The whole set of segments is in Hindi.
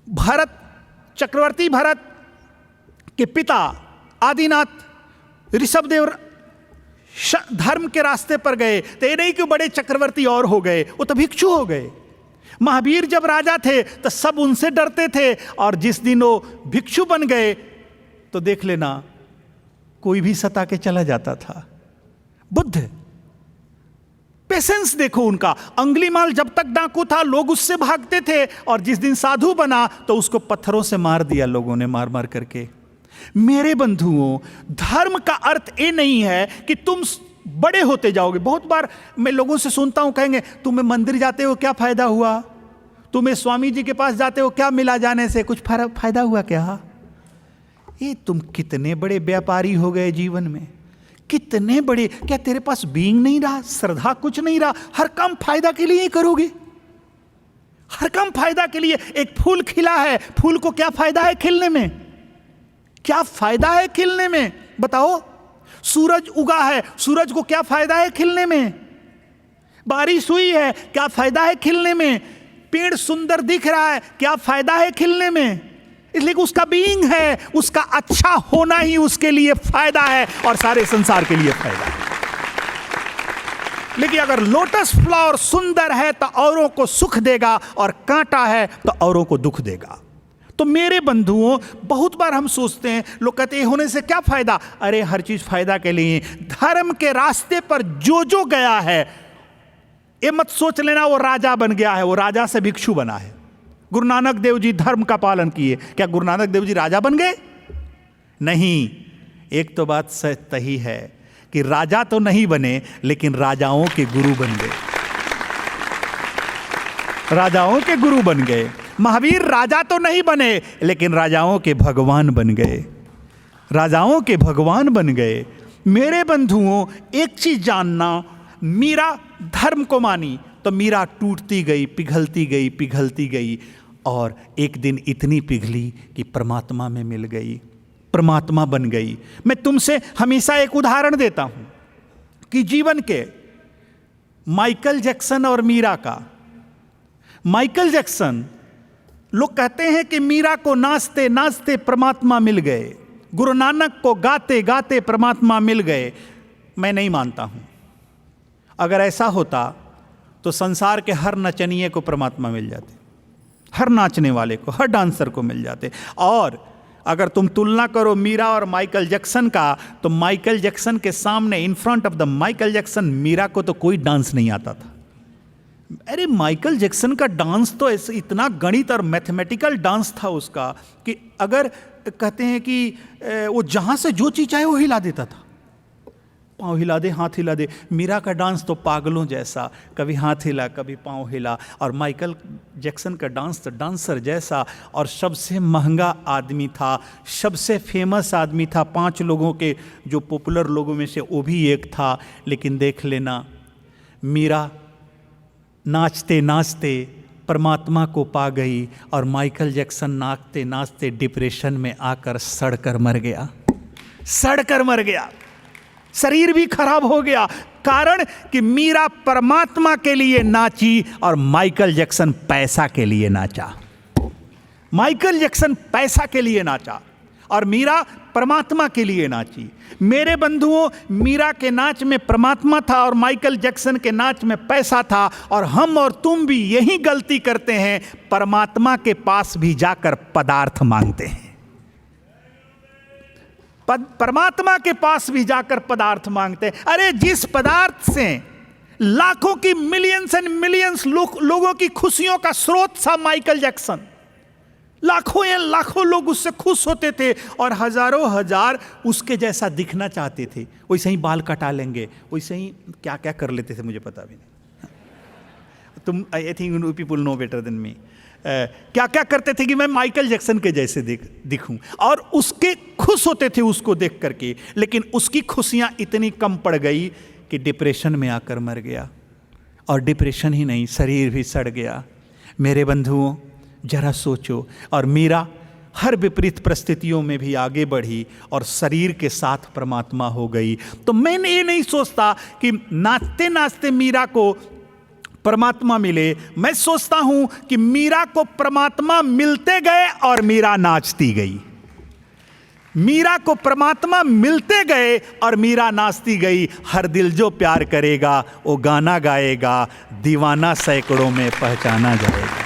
भरत, चक्रवर्ती भरत के पिता आदिनाथ ऋषभदेव धर्म के रास्ते पर गए तो ये नहीं कि बड़े चक्रवर्ती और हो गए, वो तो भिक्षु हो गए। महावीर जब राजा थे तो सब उनसे डरते थे, और जिस दिन वो भिक्षु बन गए तो देख लेना कोई भी सता के चला जाता था। बुद्ध, पेशेंस देखो उनका। अंगुलीमाल जब तक डाकू था लोग उससे भागते थे, और जिस दिन साधु बना तो उसको पत्थरों से मार दिया लोगों ने, मार मार करके। मेरे बंधुओं, धर्म का अर्थ ये नहीं है कि तुम बड़े होते जाओगे। बहुत बार मैं लोगों से सुनता हूं, कहेंगे तुम्हें मंदिर जाते हो क्या फायदा हुआ, तुम्हें स्वामी जी के पास जाते हो क्या मिला जाने से, कुछ फायदा हुआ क्या? ये तुम कितने बड़े व्यापारी हो गए जीवन में, कितने बड़े। क्या तेरे पास बीइंग नहीं रहा, श्रद्धा कुछ नहीं रहा? हर काम फायदा के लिए ही करोगे, हर काम फायदा के लिए। एक फूल खिला है, फूल को क्या फायदा है खिलने में? क्या फायदा है खिलने में बताओ? सूरज उगा है, सूरज को क्या फायदा है खिलने में? बारिश हुई है, क्या फायदा है खिलने में? पेड़ सुंदर दिख रहा है, क्या फायदा है खिलने में? इसलिए उसका बीइंग है, उसका अच्छा होना ही उसके लिए फायदा है और सारे संसार के लिए फायदा है। लेकिन अगर लोटस फ्लावर सुंदर है तो औरों को सुख देगा, और कांटा है तो औरों को दुख देगा। तो मेरे बंधुओं, बहुत बार हम सोचते हैं, लोग कहते हैं होने से क्या फायदा? अरे हर चीज फायदा के लिए। धर्म के रास्ते पर जो जो गया है, ये मत सोच लेना वो राजा बन गया है, वो राजा से भिक्षु बना है। गुरु नानक देव जी धर्म का पालन किए, क्या गुरु नानक देव जी राजा बन गए? नहीं। एक तो बात सही है कि राजा तो नहीं बने, लेकिन राजाओं के गुरु बन गए, राजाओं के गुरु बन गए। महावीर राजा तो नहीं बने, लेकिन राजाओं के भगवान बन गए, राजाओं के भगवान बन गए। मेरे बंधुओं, एक चीज जानना, मीरा धर्म को मानी तो मीरा टूटती गई, पिघलती गई, पिघलती गई, और एक दिन इतनी पिघली कि परमात्मा में मिल गई, परमात्मा बन गई। मैं तुमसे हमेशा एक उदाहरण देता हूं कि जीवन के माइकल जैक्सन और मीरा का। माइकल जैक्सन, लोग कहते हैं कि मीरा को नाचते नाचते परमात्मा मिल गए, गुरु नानक को गाते गाते परमात्मा मिल गए। मैं नहीं मानता हूं। अगर ऐसा होता तो संसार के हर नचनिए को परमात्मा मिल जाते, हर नाचने वाले को, हर डांसर को मिल जाते। और अगर तुम तुलना करो मीरा और माइकल जैक्सन का, तो माइकल जैक्सन के सामने, in front of the Michael Jackson, Meera को तो कोई डांस नहीं आता था। अरे माइकल जैक्सन का डांस तो ऐसे इतना गणित और मैथमेटिकल डांस था उसका, कि अगर कहते हैं कि वो जहां से जो चीज चाहे वो हिला देता था, पाँव हिला दे, हाथ हिला दे। मीरा का डांस तो पागलों जैसा, कभी हाथ हिला, कभी पाँव हिला। और माइकल जैक्सन का डांस तो डांसर जैसा, और सबसे महंगा आदमी था, सबसे फेमस आदमी था, 5 लोगों के जो पॉपुलर लोगों में से वो भी एक था। लेकिन देख लेना, मीरा नाचते नाचते परमात्मा को पा गई, और माइकल जैक्सन नाचते नाचते डिप्रेशन में आकर सड़कर मर गया, सड़कर मर गया, शरीर भी खराब हो गया। कारण कि मीरा परमात्मा के लिए नाची और माइकल जैक्सन पैसा के लिए नाचा। माइकल जैक्सन पैसा के लिए नाचा और मीरा परमात्मा के लिए नाची। मेरे बंधुओं, मीरा के नाच में परमात्मा था और माइकल जैक्सन के नाच में पैसा था। और हम और तुम भी यही गलती करते हैं, परमात्मा के पास भी जाकर पदार्थ मांगते हैं, परमात्मा के पास भी जाकर पदार्थ मांगते हैं। अरे जिस पदार्थ से लाखों की, मिलियंस एंड मिलियंस लोगों की खुशियों का स्रोत था माइकल जैक्सन, लाखों या लाखों लोग उससे खुश होते थे और हजारों हजार उसके जैसा दिखना चाहते थे। वैसे ही बाल कटा लेंगे, वैसे ही क्या क्या कर लेते थे, मुझे पता भी नहीं। तुम, I think you people know better than me, क्या क्या करते थे कि मैं माइकल जैक्सन के जैसे दिखूं, और उसके खुश होते थे उसको देख करके। लेकिन उसकी खुशियां इतनी कम पड़ गई कि डिप्रेशन में आकर मर गया, और डिप्रेशन ही नहीं, शरीर भी सड़ गया। मेरे बंधुओं, जरा सोचो। और मीरा हर विपरीत परिस्थितियों में भी आगे बढ़ी और शरीर के साथ परमात्मा हो गई। तो मैं ये नहीं सोचता कि नाचते नाचते मीरा को परमात्मा मिले। मैं सोचता हूं कि मीरा को परमात्मा मिलते गए और मीरा नाचती गई। मीरा को परमात्मा मिलते गए और मीरा नाचती गई। हर दिल जो प्यार करेगा वो गाना गाएगा, दीवाना सैकड़ों में पहचाना जाएगा।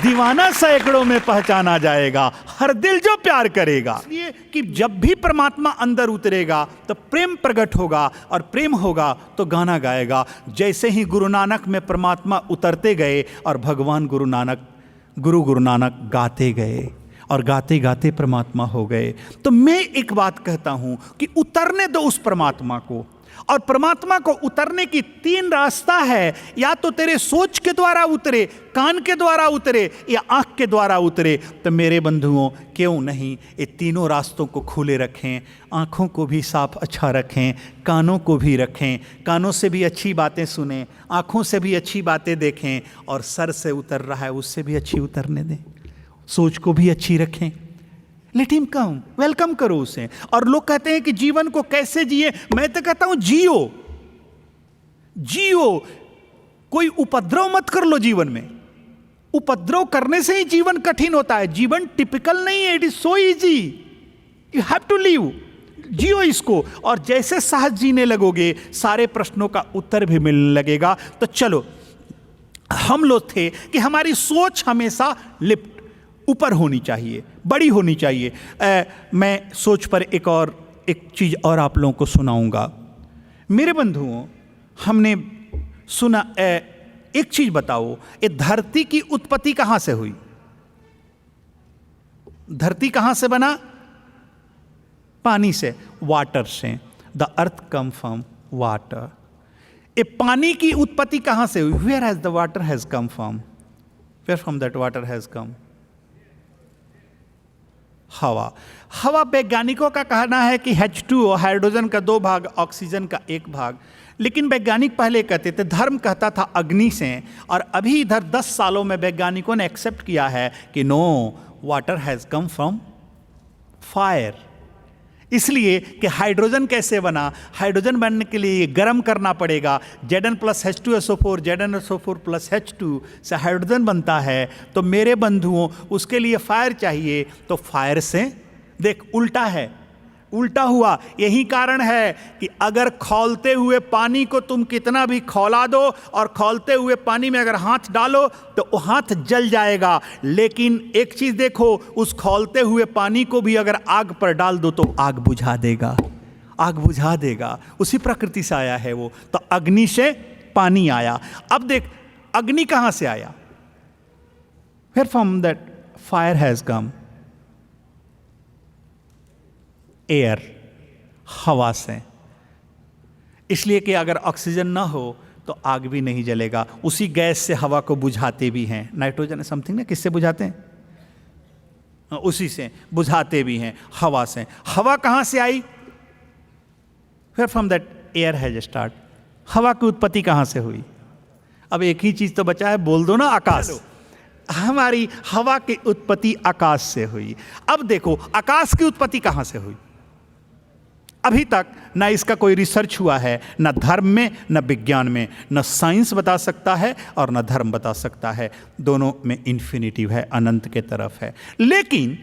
दीवाना सैकड़ों में पहचाना जाएगा, हर दिल जो प्यार करेगा। इसलिए कि जब भी परमात्मा अंदर उतरेगा तो प्रेम प्रकट होगा, और प्रेम होगा तो गाना गाएगा। जैसे ही गुरु नानक में परमात्मा उतरते गए और भगवान गुरु नानक गाते गए और गाते गाते परमात्मा हो गए। तो मैं एक बात कहता हूं कि उतरने दो उस परमात्मा को, और परमात्मा को उतरने की 3 रास्ता है। या तो तेरे सोच के द्वारा उतरे, कान के द्वारा उतरे, या आंख के द्वारा उतरे। तो मेरे बंधुओं, क्यों नहीं ये तीनों रास्तों को खुले रखें। आंखों को भी साफ अच्छा रखें, कानों को भी रखें, कानों से भी अच्छी बातें सुनें, आंखों से भी अच्छी बातें देखें, और सर से उतर रहा है उससे भी अच्छी उतरने दें। सोच को भी अच्छी रखें। लेट हिम कम, वेलकम करो उसे। और लोग कहते हैं कि जीवन को कैसे जिए, मैं तो कहता हूं जियो, जियो। कोई उपद्रव मत कर लो जीवन में। उपद्रव करने से ही जीवन कठिन होता है। जीवन टिपिकल नहीं है, it is so easy, you have to live. जियो इसको, और जैसे सहज जीने लगोगे सारे प्रश्नों का उत्तर भी मिलने लगेगा। तो चलो, हम लोग थे कि हमारी सोच हमेशा लिफ्ट ऊपर होनी चाहिए, बड़ी होनी चाहिए। मैं सोच पर एक चीज़ और आप लोगों को सुनाऊंगा। मेरे बंधुओं, हमने सुना, एक चीज़ बताओ, ये धरती की उत्पत्ति कहाँ से हुई? धरती कहाँ से बना? पानी से, वाटर से। The earth come from water. ये पानी की उत्पत्ति कहाँ से हुई? Where has the water has come from? Where from that water has come? हवा। हवा वैज्ञानिकों का कहना है कि H2O, हाइड्रोजन का 2 भाग, ऑक्सीजन का 1 भाग। लेकिन वैज्ञानिक पहले कहते थे, धर्म कहता था अग्नि से, और अभी इधर 10 सालों में वैज्ञानिकों ने एक्सेप्ट किया है कि no, water has come from fire. इसलिए कि हाइड्रोजन कैसे बना? हाइड्रोजन बनने के लिए गर्म करना पड़ेगा। Zn + H2SO4, ZnSO4 + H2 से हाइड्रोजन बनता है। तो मेरे बंधुओं, उसके लिए फायर चाहिए। तो फायर से, देख उल्टा है, उल्टा हुआ। यही कारण है कि अगर खौलते हुए पानी को तुम कितना भी खौला दो, और खौलते हुए पानी में अगर हाथ डालो तो वो हाथ जल जाएगा। लेकिन एक चीज देखो, उस खौलते हुए पानी को भी अगर आग पर डाल दो तो आग बुझा देगा, आग बुझा देगा। उसी प्रकृति से आया है वो। तो अग्नि से पानी आया। अब देख, अग्नि कहां से आया? फिर from that fire has come air, हवा से। इसलिए कि अगर ऑक्सीजन ना हो तो आग भी नहीं जलेगा। उसी गैस से हवा को बुझाते भी हैं। नाइट्रोजन समथिंग ना, किससे बुझाते हैं? उसी से बुझाते भी हैं, हवा से। हवा कहाँ से आई? फिर from that air has start. हवा की उत्पत्ति कहाँ से हुई? अब एक ही चीज तो बचा है, बोल दो ना, आकाश। हमारी हवा की उत्पत्ति आकाश से हुई। अब देखो, आकाश की उत्पत्ति कहाँ से हुई? अभी तक ना इसका कोई रिसर्च हुआ है, ना धर्म में, ना विज्ञान में। ना साइंस बता सकता है और ना धर्म बता सकता है। दोनों में इन्फिनिटिव है, अनंत के तरफ है। लेकिन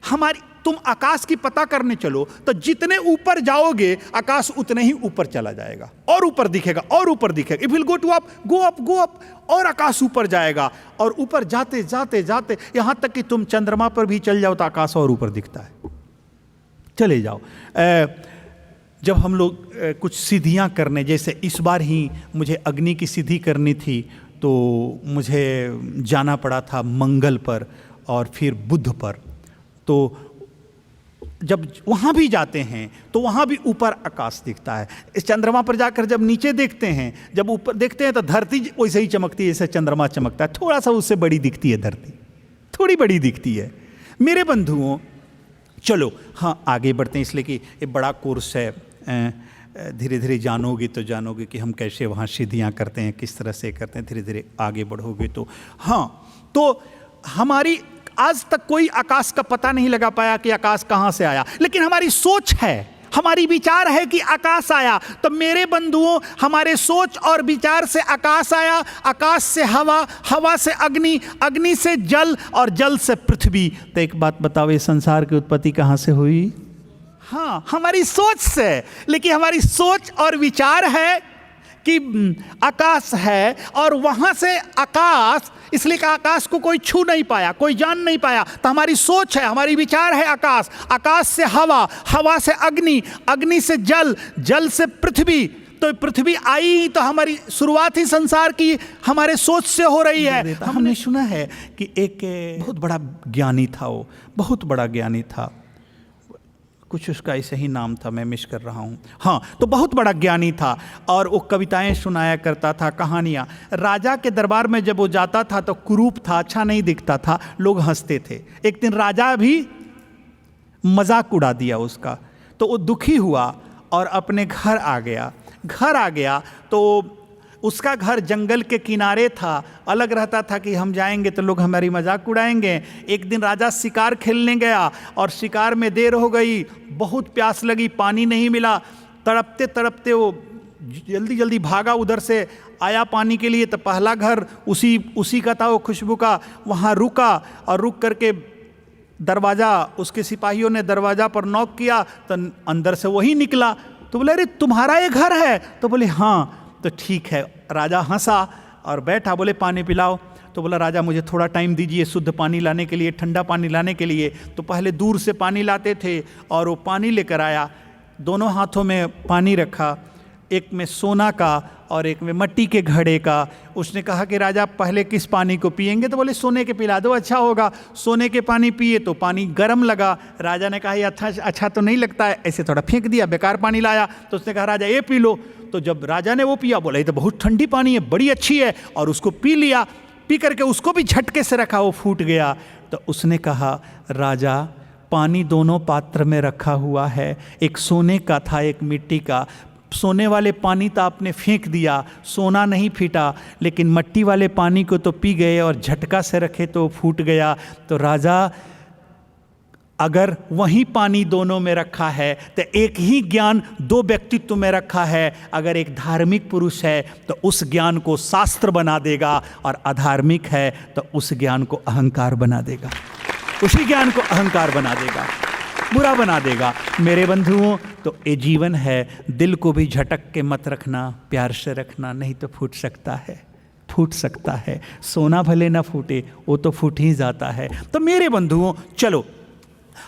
हमारी, तुम आकाश की पता करने चलो तो जितने ऊपर जाओगे आकाश उतने ही ऊपर चला जाएगा, और ऊपर दिखेगा, और ऊपर दिखेगा। If will go to up, go up, go up, go आकाश ऊपर जाएगा। और ऊपर जाते जाते जाते यहां तक कि तुम चंद्रमा पर भी चल जाओ तो आकाश और ऊपर दिखता है। चले जाओ। जब हम लोग कुछ सिद्धियां करने, जैसे इस बार ही मुझे अग्नि की सिद्धि करनी थी, तो मुझे जाना पड़ा था मंगल पर और फिर बुध पर। तो जब वहाँ भी जाते हैं तो वहाँ भी ऊपर आकाश दिखता है। इस चंद्रमा पर जाकर जब नीचे देखते हैं, जब ऊपर देखते हैं तो धरती वैसे ही चमकती है जैसे चंद्रमा चमकता है। थोड़ा सा उससे बड़ी दिखती है धरती, थोड़ी बड़ी दिखती है। मेरे बंधुओं, चलो हाँ आगे बढ़ते हैं, इसलिए कि ये बड़ा कोर्स है। धीरे धीरे जानोगे तो जानोगे कि हम कैसे वहाँ सिद्धियाँ करते हैं, किस तरह से करते हैं। धीरे धीरे आगे बढ़ोगे तो हाँ। तो हमारी आज तक कोई आकाश का पता नहीं लगा पाया कि आकाश कहाँ से आया, लेकिन हमारी सोच है, हमारी विचार है कि आकाश आया, तो मेरे बंधुओं हमारे सोच और विचार से आकाश आया, आकाश से हवा, हवा से अग्नि, अग्नि से जल और जल से पृथ्वी। तो एक बात बताओ, ये संसार की उत्पत्ति कहाँ से हुई? हाँ, हमारी सोच से। लेकिन हमारी सोच और विचार है कि आकाश है, और वहां से आकाश, इसलिए कि आकाश को कोई छू नहीं पाया, कोई जान नहीं पाया। तो हमारी सोच है, हमारी विचार है आकाश, आकाश से हवा, हवा से अग्नि, अग्नि से जल, जल से पृथ्वी। तो पृथ्वी आई ही तो हमारी शुरुआत ही संसार की हमारे सोच से हो रही है। हमने सुना है कि एक बहुत बड़ा ज्ञानी था, वो बहुत बड़ा ज्ञानी था, कुछ उसका ऐसे ही नाम था, मैं मिस कर रहा हूँ। हाँ, तो बहुत बड़ा ज्ञानी था और वो कविताएं सुनाया करता था, कहानियाँ। राजा के दरबार में जब वो जाता था तो कुरूप था, अच्छा नहीं दिखता था, लोग हंसते थे। एक दिन राजा भी मजाक उड़ा दिया उसका, तो वो दुखी हुआ और अपने घर आ गया। घर आ गया तो उसका घर जंगल के किनारे था, अलग रहता था कि हम जाएंगे तो लोग हमारी मजाक उड़ाएंगे। एक दिन राजा शिकार खेलने गया और शिकार में देर हो गई, बहुत प्यास लगी, पानी नहीं मिला। तड़पते तड़पते वो जल्दी जल्दी भागा, उधर से आया पानी के लिए। तो पहला घर उसी का था, वो खुशबू का, वहाँ रुका और रुक करके दरवाज़ा, उसके सिपाहियों ने दरवाज़ा पर नॉक किया तो अंदर से वही निकला। तो बोले, अरे तुम्हारा ये घर है? तो बोले हाँ। तो ठीक है। राजा हंसा और बैठा, बोले पानी पिलाओ। तो बोला, राजा मुझे थोड़ा टाइम दीजिए शुद्ध पानी लाने के लिए, ठंडा पानी लाने के लिए। तो पहले दूर से पानी लाते थे और वो पानी लेकर आया, दोनों हाथों में पानी रखा, एक में सोना का और एक में मिट्टी के घड़े का। उसने कहा कि राजा पहले किस पानी को पिएंगे? तो बोले सोने के पिला दो, अच्छा होगा। सोने के पानी पिए तो पानी गर्म लगा। राजा ने कहा ये अच्छा तो नहीं लगता है, ऐसे थोड़ा फेंक दिया, बेकार पानी लाया। तो उसने कहा राजा ये पी लो। तो जब राजा ने वो पिया, बोला ये तो बहुत ठंडी पानी है, बड़ी अच्छी है, और उसको पी लिया। पी करके उसको भी झटके से रखा, वो फूट गया। तो उसने कहा राजा पानी दोनों पात्र में रखा हुआ है, एक सोने का था एक मिट्टी का। सोने वाले पानी तो आपने फेंक दिया, सोना नहीं फीटा, लेकिन मिट्टी वाले पानी को तो पी गए और झटका से रखे तो फूट गया। तो राजा अगर वही पानी दोनों में रखा है तो एक ही ज्ञान दो व्यक्तित्व में रखा है। अगर एक धार्मिक पुरुष है तो उस ज्ञान को शास्त्र बना देगा, और अधार्मिक है तो उस ज्ञान को अहंकार बना देगा, उसी ज्ञान को अहंकार बना देगा, बुरा बना देगा। मेरे बंधुओं, तो ये जीवन है, दिल को भी झटक के मत रखना, प्यार से रखना, नहीं तो फूट सकता है, फूट सकता है। सोना भले ना फूटे, वो तो फूट ही जाता है। तो मेरे बंधुओं, चलो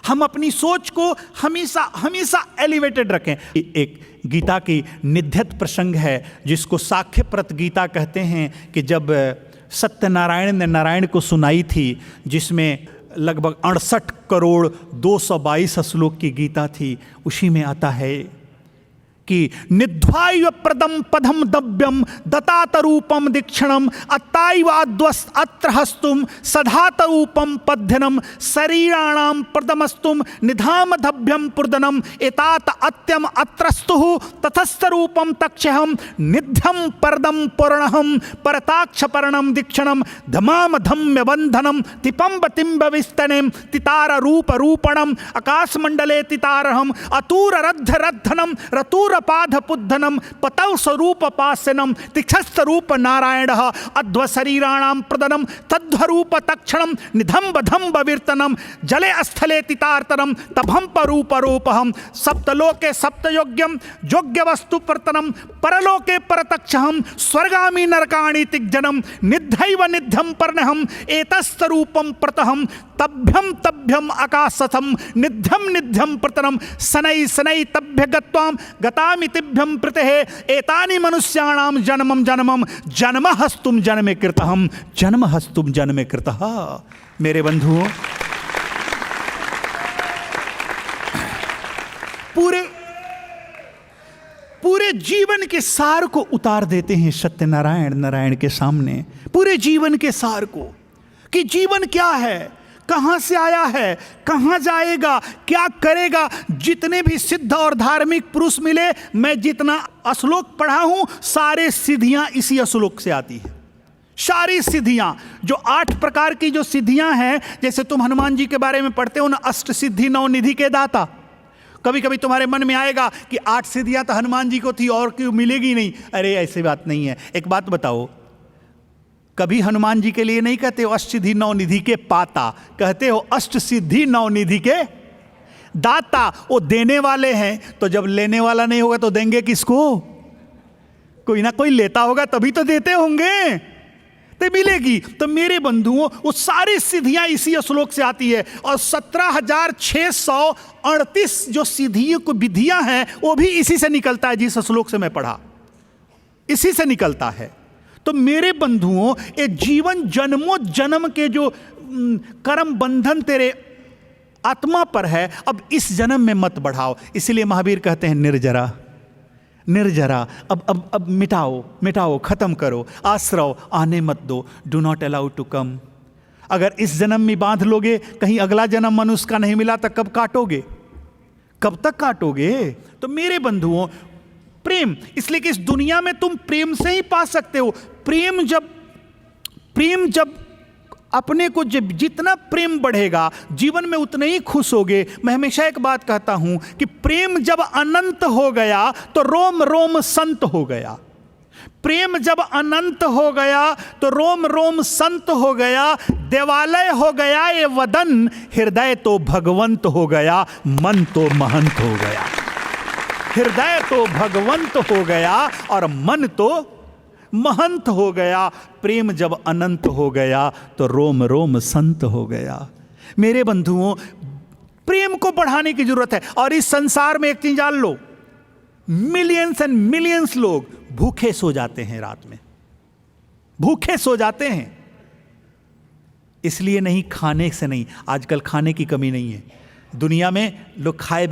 हम अपनी सोच को हमेशा हमेशा एलिवेटेड रखें। एक गीता की निध्यत प्रसंग है जिसको साख्यप्रत गीता कहते हैं, कि जब सत्यनारायण ने नारायण को सुनाई थी, जिसमें लगभग 68 करोड़ 222 श्लोक की गीता थी, उसी में आता है कि निध्वाय प्रदम पदम दव्यम दतातरूपम दीक्षणम अत्ताइवाद्वस्त अत्र हस्तुम सधातरूपम पध्यनम शरीराणाम प्रदमस्तुम निधाम दभ्यम पुर्दनम एतात अत्यम अत्रस्तुः ततस्तरूपम तक्षहम निध्यम परदम पूर्णहम परताक्ष पर्णम दीक्षणम धमाम धम्य बंधनम तिपम्ब तिम्ब विस्तनेम तितार रूप रूपणम आकाशमंडले तितारहम अतूर रद्ध रद्धनम रतूर पाध पुद्धनम पतौ स्वरूप पास्यनम तिक्षस्तरूप नारायण अध्व शरीराणाम प्रदनम तद्वरूप तक्षणम निधम्ब धम्ब वीर्तनम जले स्थले तितार्तनम तभंप रूप रूपहम सप्तलोके सप्तयोग्यम योग्य वस्तु प्रतनम परलोके परतक्षहम स्वर्गामी नरकाणि तिग्जनम निध्यैव निध्यम पर्णहम एतस्तरूपम प्रतहम तभ्यम तभ्यम आकाशथम निध्यम निध्यम प्रतनम शनै शनै तभ्य गत्वाम गतामितिभ्यम प्रत्यहे एतानि मनुष्याणाम जन्मम जन्मम जन्महस्तुम जन्मे कृतहम जन्महस्तुम जन्मे कृतः। मेरे बंधुओं, पूरे जीवन के सार को उतार देते हैं सत्यनारायण नारायण के सामने, पूरे जीवन के सार को, कि जीवन क्या है, कहाँ से आया है, कहाँ जाएगा, क्या करेगा। जितने भी सिद्ध और धार्मिक पुरुष मिले, मैं जितना श्लोक पढ़ा हूँ, सारे सिद्धियाँ इसी श्लोक से आती हैं। सारी सिद्धियाँ, जो 8 प्रकार की जो सिद्धियाँ हैं, जैसे तुम हनुमान जी के बारे में पढ़ते हो ना, अष्ट सिद्धि 9 निधि के दाता, कभी कभी तुम्हारे मन में आएगा कि 8 सिद्धियां तो हनुमान जी को थी और क्यों मिलेगी नहीं। अरे ऐसी बात नहीं है। एक बात बताओ, कभी हनुमान जी के लिए नहीं कहते हो अष्ट सिद्धि नौ निधि के पाता, कहते हो अष्ट सिद्धि नौ निधि के दाता। वो देने वाले हैं, तो जब लेने वाला नहीं होगा तो देंगे किसको? कोई ना कोई लेता होगा तभी तो देते होंगे, तो मिलेगी। तो मेरे बंधुओं, वो सारी सिद्धियां इसी श्लोक से आती है। और 17,638 जो सिद्धियों को विधियां हैं वो भी इसी से निकलता है, जिस श्लोक से मैं पढ़ा, इसी से निकलता है। तो मेरे बंधुओं, ये जीवन जन्मों जन्म के जो कर्म बंधन तेरे आत्मा पर है, अब इस जन्म में मत बढ़ाओ। इसलिए महावीर कहते हैं निर्जरा निर्जरा, अब मिटाओ मिटाओ, खत्म करो। आश्रव आने मत दो, do not allow to come. अगर इस जन्म में बांध लोगे, कहीं अगला जन्म मनुष्य का नहीं मिला तो कब काटोगे? कब तक काटोगे? तो मेरे बंधुओं, प्रेम, इसलिए कि इस दुनिया में तुम प्रेम से ही पा सकते हो। प्रेम जब अपने को जब जितना प्रेम बढ़ेगा जीवन में उतने ही खुश होगे। मैं हमेशा एक बात कहता हूं कि प्रेम जब अनंत हो गया तो रोम रोम संत हो गया। प्रेम जब अनंत हो गया तो रोम रोम संत हो गया। देवालय हो गया ये वदन, हृदय तो भगवंत हो गया, मन तो महंत हो गया। हृदय तो भगवंत हो गया और मन तो महंत हो गया। प्रेम जब अनंत हो गया तो रोम रोम संत हो गया। मेरे बंधुओं, प्रेम को बढ़ाने की जरूरत है। और इस संसार में एक चीज जान लो, मिलियंस एंड मिलियंस लोग भूखे सो जाते हैं, रात में भूखे सो जाते हैं। इसलिए नहीं, खाने से नहीं। आजकल खाने की कमी नहीं है दुनिया में, लोग खाए